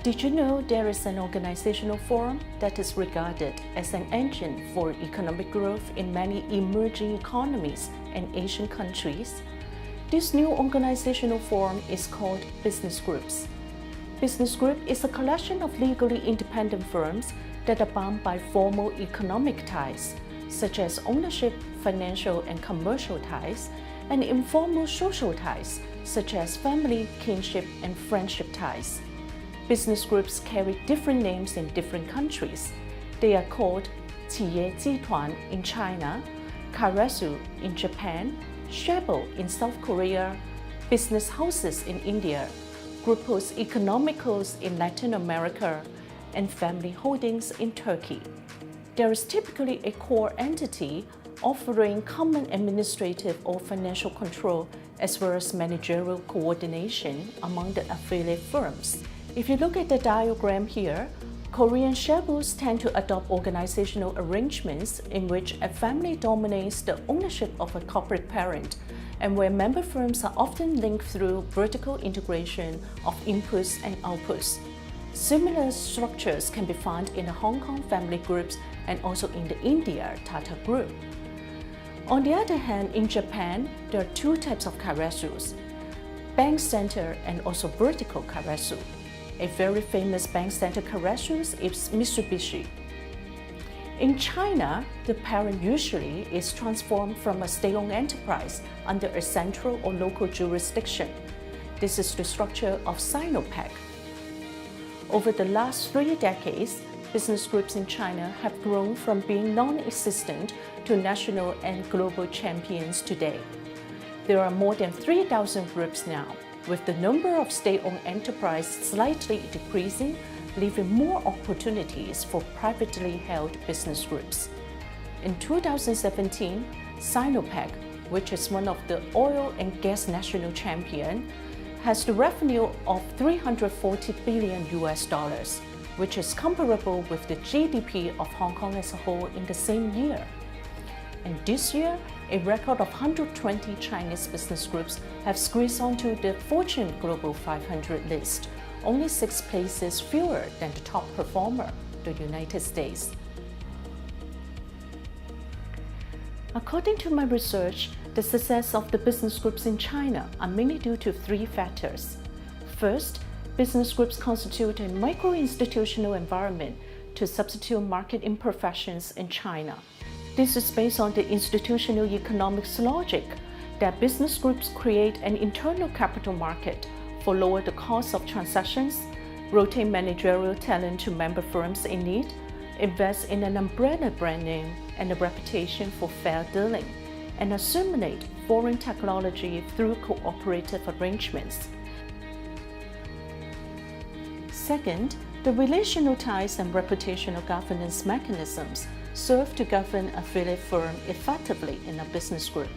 Did you know there is an organizational form that is regarded as an engine for economic growth in many emerging economies and Asian countries? This new organizational form is called business groups. Business group is a collection of legally independent firms that are bound by formal economic ties, such as ownership, financial and commercial ties, and informal social ties, such as family, kinship, and friendship ties. Business groups carry different names in different countries. They are called 企业集团 in China, Karasu in Japan, Chairperson in South Korea, business houses in India, grupos economicos in Latin America, and family holdings in Turkey. There is typically a core entity offering common administrative or financial control as well as managerial coordination among the affiliate firms. If you look at the diagram here, Korean Chairperson tend to adopt organizational arrangements in which a family dominates the ownership of a corporate parent and where member firms are often linked through vertical integration of inputs and outputs. Similar structures can be found in the Hong Kong family groups and also in the India Tata group. On the other hand, in Japan, there are two types of karasus, bank center and also vertical karasu. A very famous bank center karasu is Mitsubishi. In China, the parent usually is transformed from a state-owned enterprise under a central or local jurisdiction. This is the structure of CUHK. Over the last 3 decades, business groups in China have grown from being non-existent to national and global champions today. There are more than 3,000 groups now, with the number of state-owned enterprises slightly decreasing, leaving more opportunities for privately held business groups. In 2017, CUHK, which is one of the oil and gas national champion, has the revenue of $340 billion, which is comparable with the GDP of Hong Kong as a whole in the same year. And this year, a record of 120 Chinese business groups have squeezed onto the Fortune Global 500 list, only 6 places fewer than the top performer, the United States. According to my research, the success of the business groups in China are mainly due to 3 factors. First, business groups constitute a micro-institutional environment to substitute market imperfections in China. This is based on the institutional economics logic that business groups create an internal capital market for lower the cost of transactions, rotate managerial talent to member firms in need, invest in an umbrella brand name and a reputation for fair dealing, and assimilate foreign technology through cooperative arrangements. Second, the relational ties and reputational governance mechanisms serve to govern affiliate firm effectively in a business group.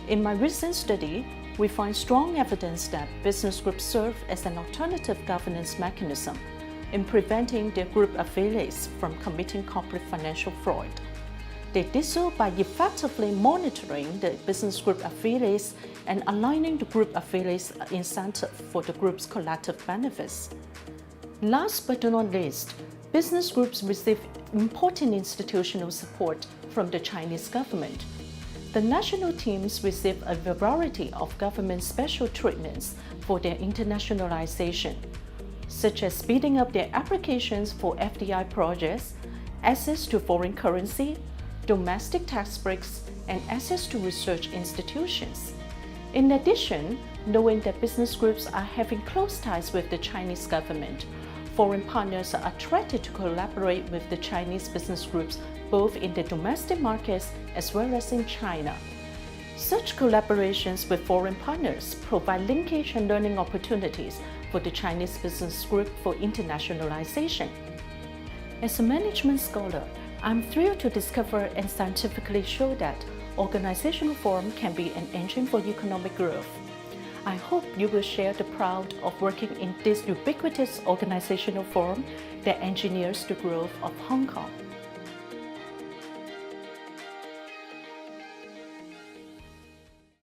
In my recent study, we find strong evidence that business groups serve as an alternative governance mechanism in preventing their group affiliates from committing corporate financial fraud. They did so by effectively monitoring the business group affiliates and aligning the group affiliates' incentive for the group's collective benefits. Last but not least, business groups receive important institutional support from the Chinese government. The national teams receive a variety of government special treatments for their internationalization, such as speeding up their applications for FDI projects, access to foreign currency, domestic tax breaks, and access to research institutions. In addition, knowing that business groups are having close ties with the Chinese government, foreign partners are attracted to collaborate with the Chinese business groups both in the domestic markets as well as in China. Such collaborations with foreign partners provide linkage and learning opportunities for the Chinese business group for internationalization. As a management scholar, I'm thrilled to discover and scientifically show that organizational form can be an engine for economic growth. I hope you will share the pride of working in this ubiquitous organizational form that engineers the growth of Hong Kong.